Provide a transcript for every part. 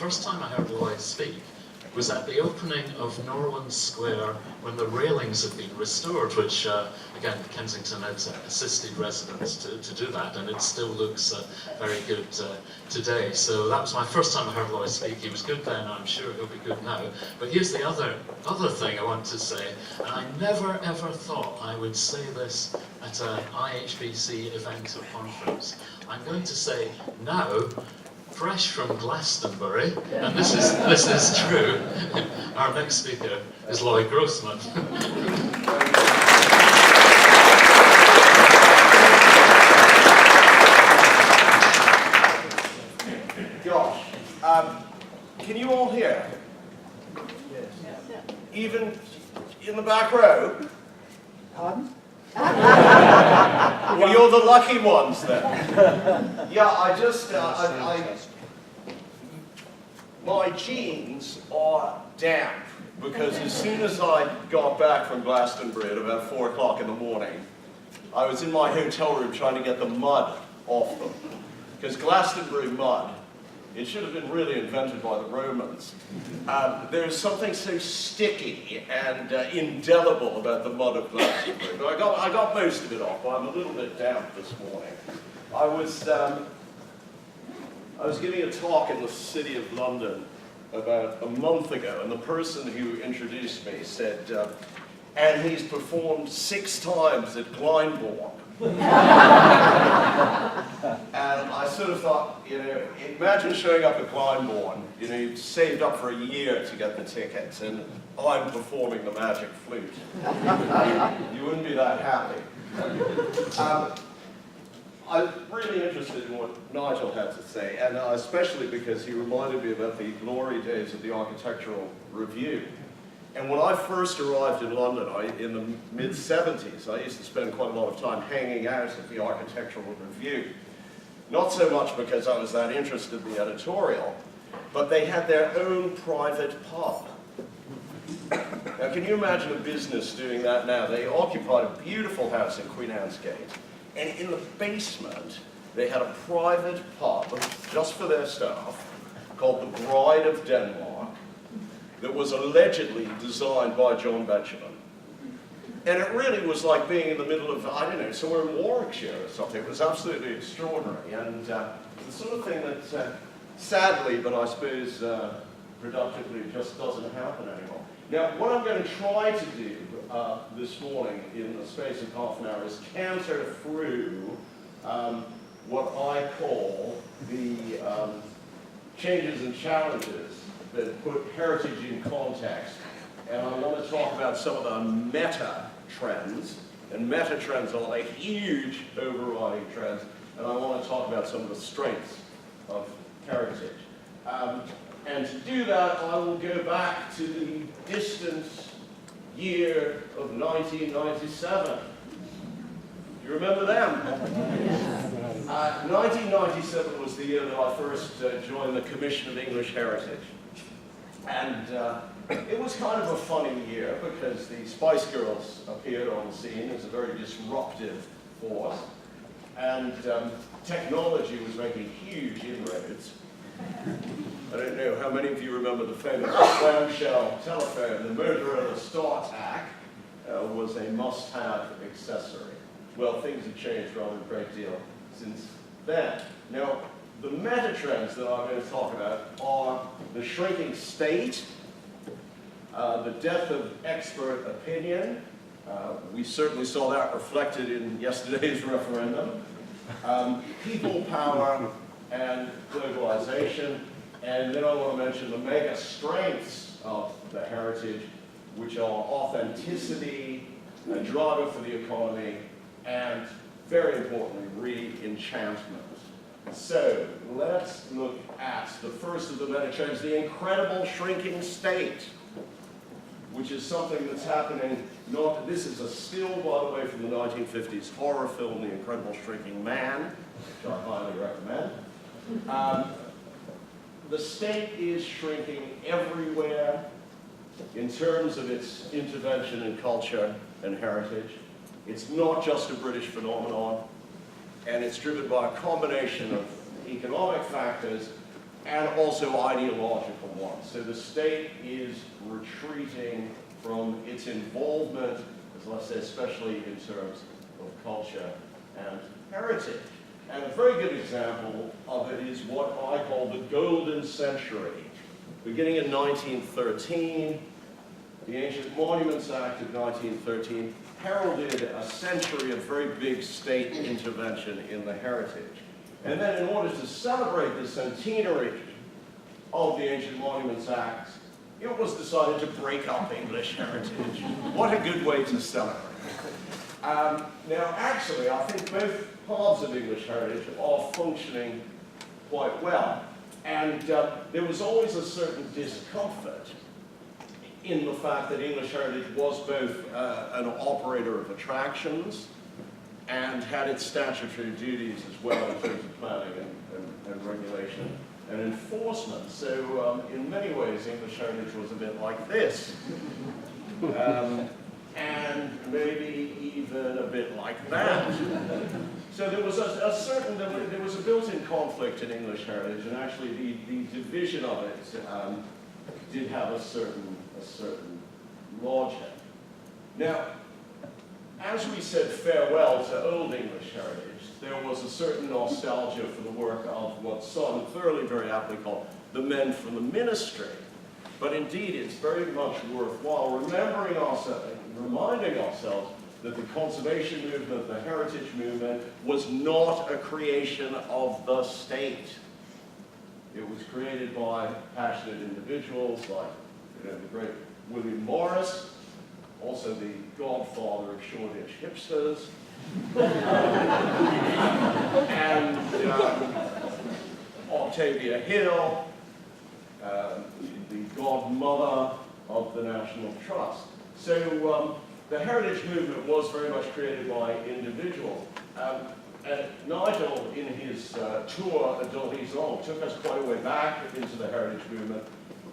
first time I heard Loyd speak was at the opening of Norland Square when the railings had been restored, which, again, Kensington had assisted residents to do that, and it still looks very good today. So that was my first time I heard Loyd speak. He was good then, I'm sure he'll be good now. But here's the other thing I want to say, and I never ever thought I would say this at an IHBC event or conference. I'm going to say now, fresh from Glastonbury, and this is true, our next speaker is Loyd Grossman. Gosh, can you all hear? Yes. Even in the back row? Pardon? Well, you're the lucky ones then. Yeah, my jeans are damp because as soon as I got back from Glastonbury at about 4 o'clock in the morning, I was in my hotel room trying to get the mud off them. Because Glastonbury mud, it should have been really invented by the Romans. There's something so sticky and indelible about the mud of Glastonbury. But I got most of it off. I'm a little bit damp this morning. I was giving a talk in the City of London about a month ago, and the person who introduced me said, and he's performed 6 times at Glyndebourne. And I sort of thought, you know, imagine showing up at Glyndebourne, you know, you've saved up for a year to get the tickets, and I'm performing the magic flute. You wouldn't be that happy. I'm really interested in what Nigel had to say, and especially because he reminded me about the glory days of the Architectural Review. And when I first arrived in London, in the mid-70s, I used to spend quite a lot of time hanging out at the Architectural Review. Not so much because I was that interested in the editorial, but they had their own private pub. Now, can you imagine a business doing that now? They occupied a beautiful house in Queen Anne's Gate, and in the basement, they had a private pub just for their staff called the Bride of Denmark, that was allegedly designed by John Benjamin. And it really was like being in the middle of, I don't know, somewhere in Warwickshire or something. It was absolutely extraordinary. And the sort of thing that, sadly, but I suppose productively, just doesn't happen anymore. Now, what I'm going to try to do this morning in the space of half an hour is canter through what I call the changes and challenges that put heritage in context. And I want to talk about some of the meta trends, and meta trends are like huge overriding trends, and I want to talk about some of the strengths of heritage. And to do that, I will go back to the distant year of 1997. You remember them? 1997 was the year that I first joined the Commission of English Heritage. And it was kind of a funny year because the Spice Girls appeared on the scene as a very disruptive force. And technology was making huge inroads. I don't know how many of you remember the famous clamshell telephone. The Motorola StarTAC was a must-have accessory. Well, things have changed rather a great deal since then. Now, the meta trends that I'm going to talk about are the shrinking state, the death of expert opinion. We certainly saw that reflected in yesterday's referendum. People power and globalization. And then I want to mention the mega strengths of the heritage, which are authenticity, a driver for the economy, and very importantly, re-enchantment. So let's look at the first of the meta trends, the incredible shrinking state, which is something that's happening. This is a still, by the way, from the 1950s horror film, The Incredible Shrinking Man, which I highly recommend. The state is shrinking everywhere in terms of its intervention in culture and heritage. It's not just a British phenomenon, and it's driven by a combination of economic factors, and also ideological ones. So the state is retreating from its involvement, as I said, especially in terms of culture and heritage. And a very good example of it is what I call the golden century. Beginning in 1913, the Ancient Monuments Act of 1913 heralded a century of very big state intervention in the heritage. And then in order to celebrate the centenary of the Ancient Monuments Act, it was decided to break up English heritage. What a good way to celebrate. Now actually, I think both parts of English heritage are functioning quite well. And there was always a certain discomfort in the fact that English heritage was both an operator of attractions and had its statutory duties as well in terms of planning and regulation and enforcement. So in many ways, English heritage was a bit like this. And maybe even a bit like that. So there was there was a built-in conflict in English heritage, and actually the division of it did have a certain logic. Now, as we said farewell to Old English heritage, there was a certain nostalgia for the work of what some thoroughly very aptly call the men from the ministry. But indeed, it's very much worthwhile reminding ourselves that the conservation movement, the heritage movement, was not a creation of the state. It was created by passionate individuals like the great William Morris, also the godfather of Shoreditch hipsters, and Octavia Hill, the godmother of the National Trust. So the heritage movement was very much created by individuals. And Nigel, in his tour at d'Horizon, took us quite a way back into the heritage movement.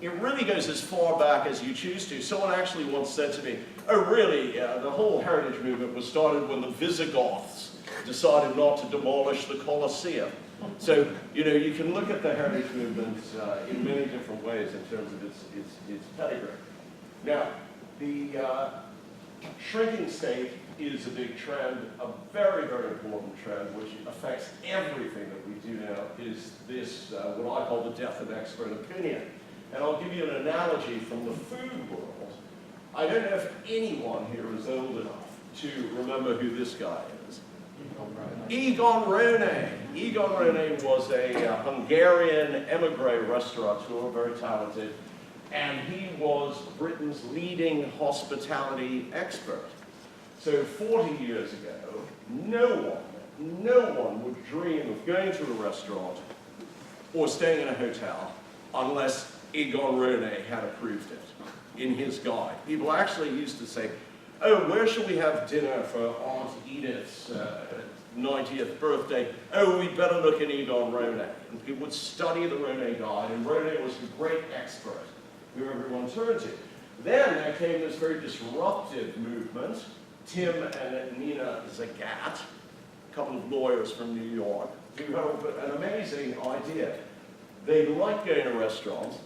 It really goes as far back as you choose to. Someone actually once said to me, oh really, the whole heritage movement was started when the Visigoths decided not to demolish the Colosseum. So, you can look at the heritage movement in many different ways in terms of its pedigree. Now, the shrinking state is a big trend, a very, very important trend, which affects everything that we do now, is this, what I call the death of expert opinion. And I'll give you an analogy from the food world. I don't know if anyone here is old enough to remember who this guy is. Egon Rone. Egon Rone was a Hungarian emigre restaurateur, very talented, and he was Britain's leading hospitality expert. So 40 years ago, no one would dream of going to a restaurant or staying in a hotel unless Egon Rone had approved it in his guide. People actually used to say, oh, where shall we have dinner for Aunt Edith's 90th birthday? Oh, we'd better look at Egon Rone. And people would study the Rone guide, and Rone was the great expert who everyone turned to. Then there came this very disruptive movement. Tim and Nina Zagat, a couple of lawyers from New York, who had an amazing idea. They liked going to restaurants,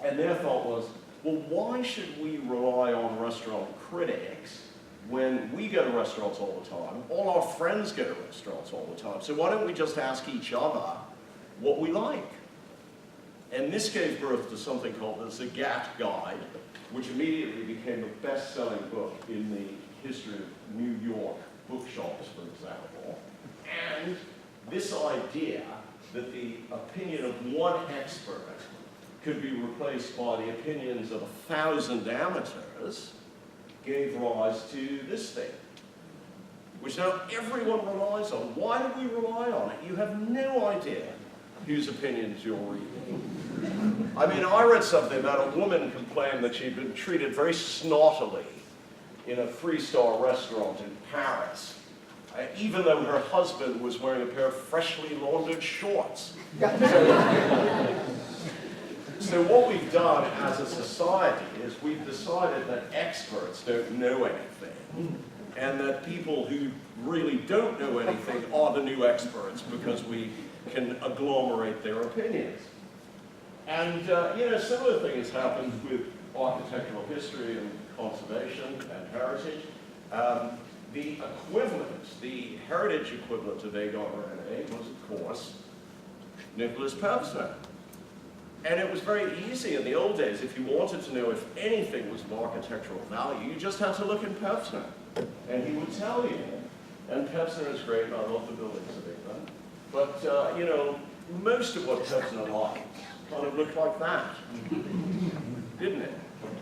and their thought was, well, why should we rely on restaurant critics when we go to restaurants all the time? All our friends go to restaurants all the time. So why don't we just ask each other what we like? And this gave birth to something called the Zagat Guide, which immediately became the best-selling book in the history of New York bookshops, for example. And this idea that the opinion of one expert could be replaced by the opinions of 1,000 amateurs gave rise to this thing, which now everyone relies on. Why do we rely on it? You have no idea whose opinions you're reading. I mean, I read something about a woman complained that she'd been treated very snottily in a 3-star restaurant in Paris, even though her husband was wearing a pair of freshly laundered shorts. So what we've done as a society is we've decided that experts don't know anything, and that people who really don't know anything are the new experts because we can agglomerate their opinions. And, you know, similar things happened with architectural history and conservation and heritage. The equivalent, the heritage equivalent of Egon Rene was, of course, Nicholas Pevsner. And it was very easy in the old days. If you wanted to know if anything was of architectural value, you just had to look in Pevsner. And he would tell you. And Pevsner is great, and I love the buildings of England. But, you know, most of what Pevsner liked kind of looked like that, didn't it?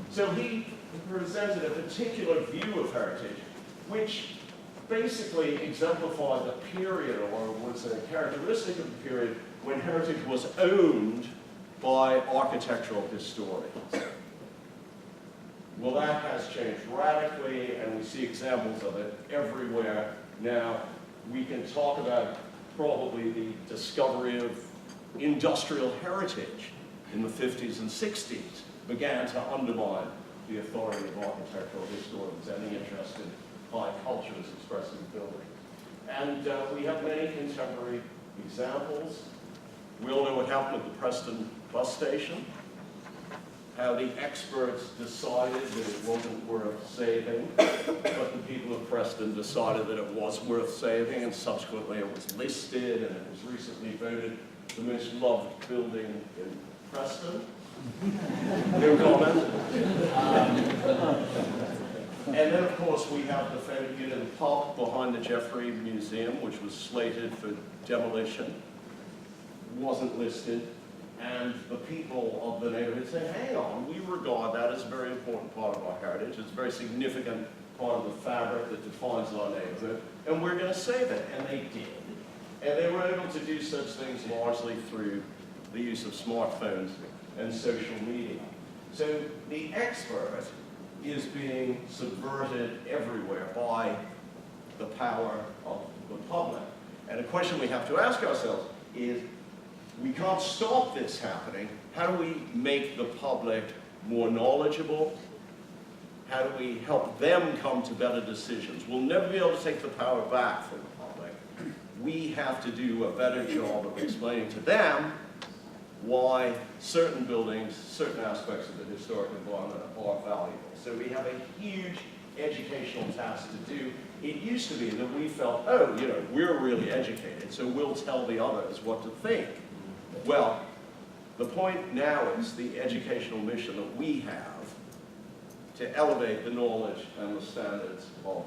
So he presented a particular view of heritage, which basically exemplified the period, or was a characteristic of the period, when heritage was owned by architectural historians. Well, that has changed radically, and we see examples of it everywhere. Now, we can talk about probably the discovery of industrial heritage in the 50s and 60s began to undermine the authority of architectural historians and the interest in high cultures expressed in buildings. And we have many contemporary examples. We all know what happened at the Preston bus station, how the experts decided that it wasn't worth saving, but the people of Preston decided that it was worth saving, and subsequently it was listed, and it was recently voted the most loved building in Preston. No comment. And then, of course, we have the Fairview pub behind the Jeffrey Museum, which was slated for demolition, wasn't listed, and the people of the neighborhood say, hang on, we regard that as a very important part of our heritage. It's a very significant part of the fabric that defines our neighborhood, and we're going to save it. And they did. And they were able to do such things largely through the use of smartphones and social media. So the expert is being subverted everywhere by the power of the public. And a question we have to ask ourselves is, we can't stop this happening. How do we make the public more knowledgeable? How do we help them come to better decisions? We'll never be able to take the power back from the public. We have to do a better job of explaining to them why certain buildings, certain aspects of the historic environment are valuable. So we have a huge educational task to do. It used to be that we felt, oh, you know, we're really educated, so we'll tell the others what to think. Well, the point now is the educational mission that we have to elevate the knowledge and the standards of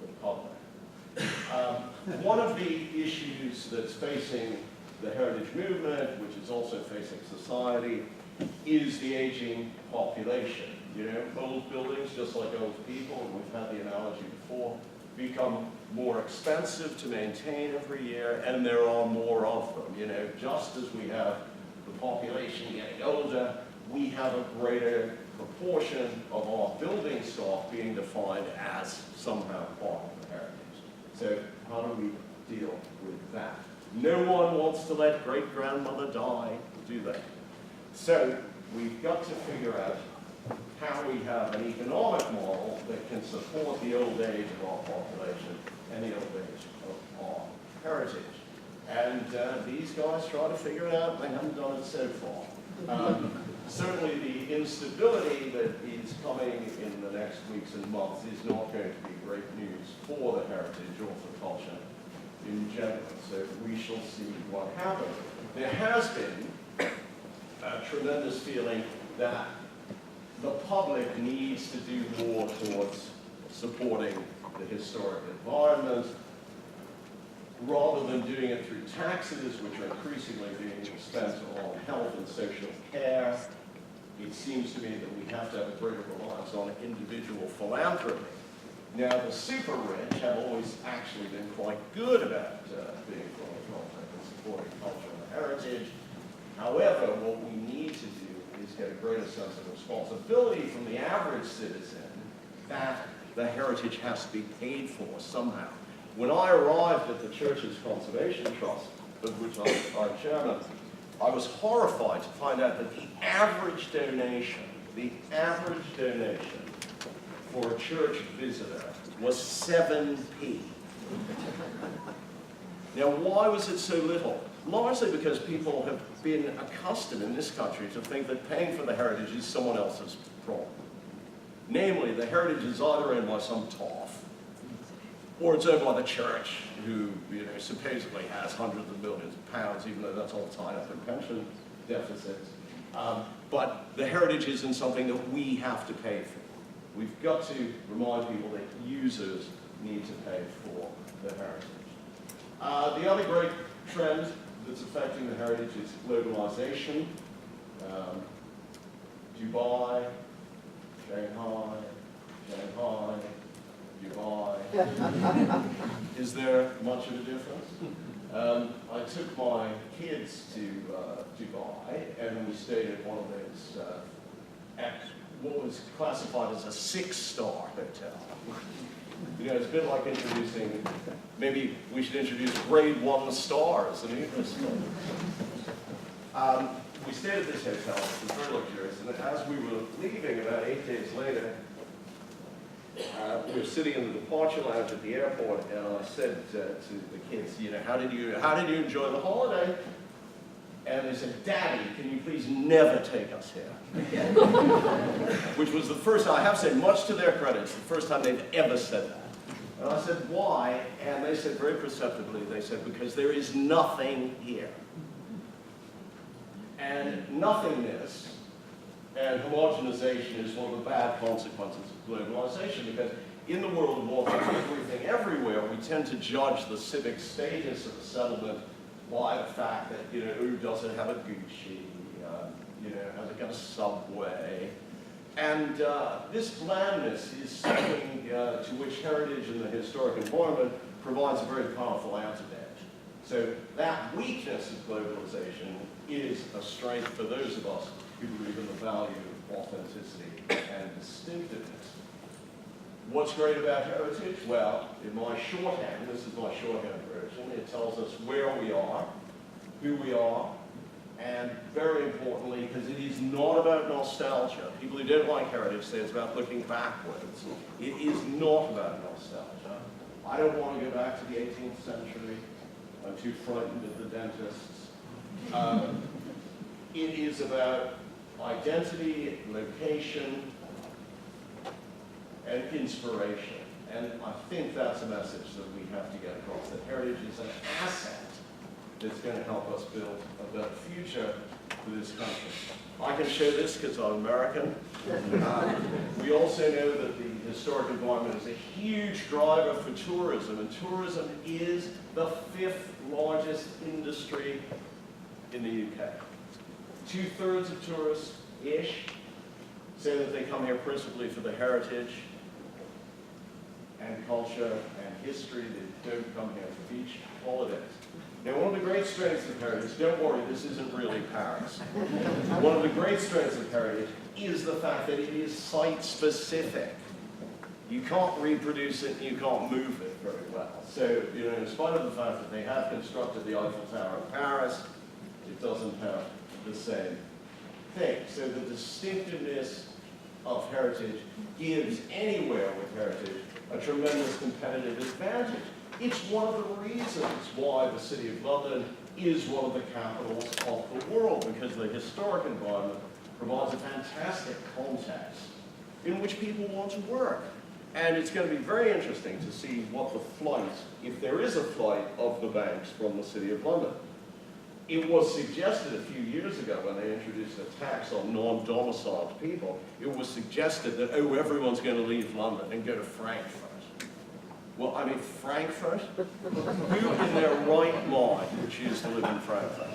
the public. One of the issues that's facing the heritage movement, which is also facing society, is the aging population. You know, old buildings, just like old people, and we've had the analogy before, become more expensive to maintain every year, and there are more of them. You know, just as we have the population getting older, we have a greater proportion of our building stock being defined as somehow part of the heritage. So how do we deal with that? No one wants to let great-grandmother die, do they? So we've got to figure out how we have an economic model that can support the old age of our population and the old age of our heritage. And these guys try to figure it out, and they haven't done it so far. Certainly the instability that is coming in the next weeks and months is not going to be great news for the heritage or for culture in general. So we shall see what happens. There has been a tremendous feeling that the public needs to do more towards supporting the historic environment, rather than doing it through taxes, which are increasingly being spent on health and social care. It seems to me that we have to have a greater reliance on individual philanthropy. Now, the super rich have always actually been quite good about being philanthropic and supporting culture and heritage. However, what we need to do is get a greater sense of responsibility from the average citizen that the heritage has to be paid for somehow. When I arrived at the church's conservation trust, of which I'm chairman, I was horrified to find out that the average donation for a church visitor was 7p. Now, why was it so little? largely because people have been accustomed in this country to think that paying for the heritage is someone else's problem. Namely, the heritage is either owned by some toff, or it's owned by the church, who supposedly has hundreds of millions of pounds, even though that's all tied up in pension deficits. But the heritage isn't something that we have to pay for. We've got to remind people that users need to pay for the heritage. The other great trend that's affecting the heritage is globalization. Dubai, Shanghai, Dubai. Is there much of a difference? I took my kids to Dubai, and we stayed at one of those, at what was classified as a 6-star hotel. You know, it's a bit like introducing, maybe we should introduce grade 1 stars in English. We stayed at this hotel, it was very luxurious, and as we were leaving about 8 days later, we were sitting in the departure lounge at the airport, and I said to the kids, you know, how did you enjoy the holiday? And they said, Daddy, can you please never take us here again? Which was the first time, I have said, much to their credit, it's the first time they've ever said that. And I said, why? And they said very perceptibly, they said, because there is nothing here. And nothingness and homogenization is one of the bad consequences of globalization, because in the world of wanting everything everywhere, we tend to judge the civic status of a settlement by the fact that, you know, who doesn't have a Gucci, you know, has it got a Subway. And this blandness is something to which heritage and the historic environment provides a very powerful antidote. So that weakness of globalization is a strength for those of us who believe in the value of authenticity and distinctiveness. What's great about heritage? Well, in my shorthand, this is my shorthand version, it tells us where we are, who we are, and very importantly, because it is not about nostalgia. People who don't like heritage say it's about looking backwards. It is not about nostalgia. I don't want to go back to the 18th century. I'm too frightened of the dentists. It is about identity, location, and inspiration. And I think that's a message that we have to get across, that heritage is an asset that's going to help us build a better future for this country. I can show this because I'm American. We also know that the historic environment is a huge driver for tourism, and tourism is the 5th largest industry in the UK. 2/3 of tourists-ish say that they come here principally for the heritage and culture and history. They don't come here for beach holidays. Now, one of the great strengths of heritage, don't worry, this isn't really Paris. One of the great strengths of heritage is the fact that it is site-specific. You can't reproduce it, and you can't move it very well. So, you know, in spite of the fact that they have constructed the Eiffel Tower in Paris, it doesn't have the same thing. So the distinctiveness of heritage gives anywhere with heritage a tremendous competitive advantage. It's one of the reasons why the City of London is one of the capitals of the world, because the historic environment provides a fantastic context in which people want to work. And it's going to be very interesting to see what the flight, if there is a flight, of the banks from the City of London. It was suggested a few years ago when they introduced a tax on non-domiciled people, it was suggested that, oh, everyone's going to leave London and go to Frankfurt. Well, I mean, Frankfurt? Who in their right mind would choose to live in Frankfurt?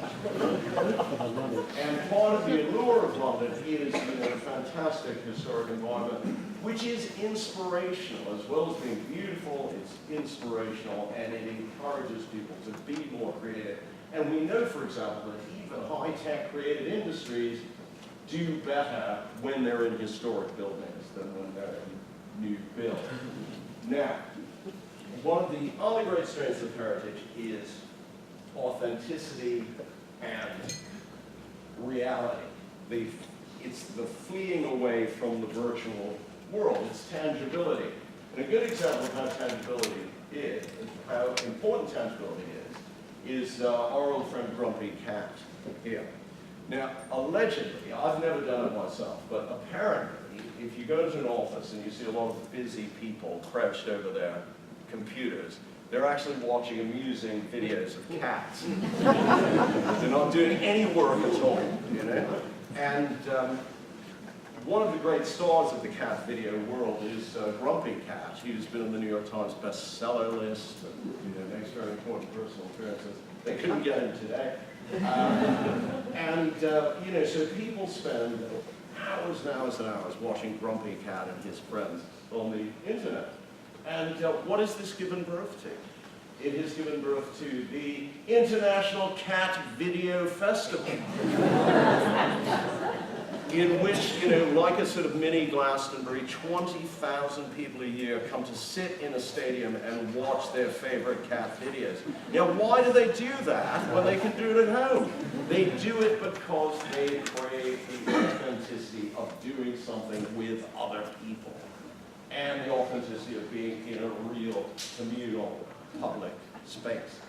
And part of the allure of London is, you know, a fantastic historic environment, which is inspirational. As well as being beautiful, it's inspirational, and it encourages people to be more creative. And we know, for example, that even high-tech creative industries do better when they're in historic buildings than when they're in new builds. Now, one of the other great strengths of heritage is authenticity and reality. It's the fleeing away from the virtual world. It's tangibility. And a good example of how tangibility is, how important tangibility is our old friend Grumpy Cat here. Now, allegedly, I've never done it myself, but apparently, if you go to an office and you see a lot of busy people crouched over their computers, they're actually watching amusing videos of cats. They're not doing any work at all, you know? And one of the great stars of the cat video world is Grumpy Cat. He's been on the New York Times bestseller list, and makes very important personal appearances. They couldn't get him today. So people spend hours and hours and hours watching Grumpy Cat and his friends on the internet. And what has this given birth to? It has given birth to the International Cat Video Festival, in which, like a sort of mini Glastonbury, 20,000 people a year come to sit in a stadium and watch their favorite cat videos. Now, why do they do that when they can do it at home? They do it because they crave the authenticity of doing something with other people, and the authenticity of being in a real communal public space.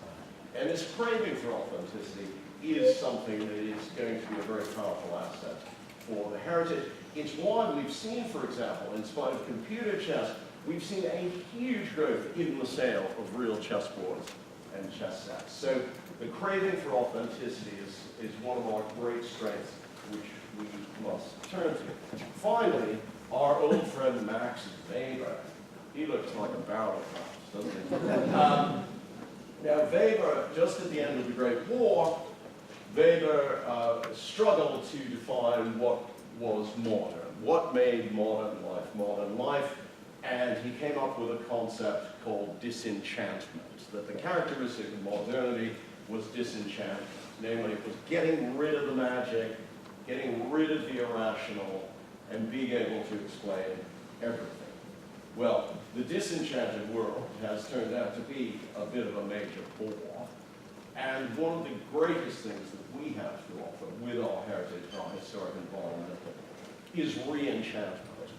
And this craving for authenticity is something that is going to be a very powerful asset for the heritage. It's why we've seen, for example, in spite of computer chess, we've seen a huge growth in the sale of real chessboards and chess sets. So the craving for authenticity is one of our great strengths, which we must turn to. Finally, our old friend Max Weber. He looks like a barrel of hops, doesn't he? Now Weber, just at the end of the Great War, Weber struggled to define what was modern, what made modern life, and he came up with a concept called disenchantment, that the characteristic of modernity was disenchantment. Namely, it was getting rid of the magic, getting rid of the irrational, and being able to explain everything. Well, the disenchanted world has turned out to be a bit of a major bore. And one of the greatest things that we have to offer with our heritage and our historic environment is re-enchantment.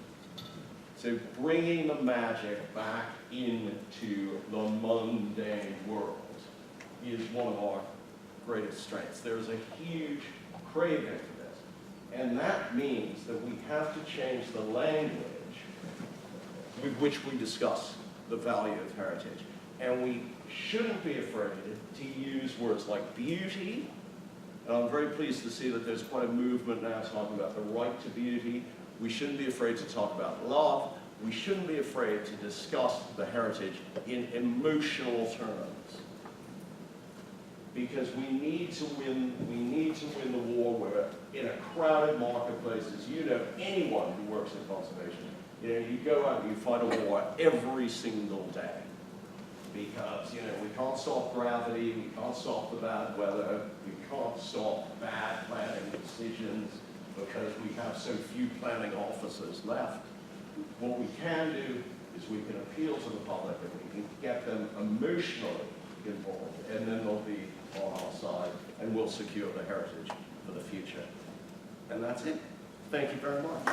So bringing the magic back into the mundane world is one of our greatest strengths. There is a huge craving for this. And that means that we have to change the language with which we discuss the value of heritage. And we shouldn't be afraid to use words like beauty. And I'm very pleased to see that there's quite a movement now talking about the right to beauty. We shouldn't be afraid to talk about love. We shouldn't be afraid to discuss the heritage in emotional terms. Because we need to win the war where, in a crowded marketplace, as you know, anyone who works in conservation, you go out and you fight a war every single day. Because, we can't stop gravity, we can't stop the bad weather, we can't stop bad planning decisions because we have so few planning officers left. What we can do is we can appeal to the public and we can get them emotionally involved, and then they'll be on our side and we'll secure the heritage for the future. And that's it. Thank you very much.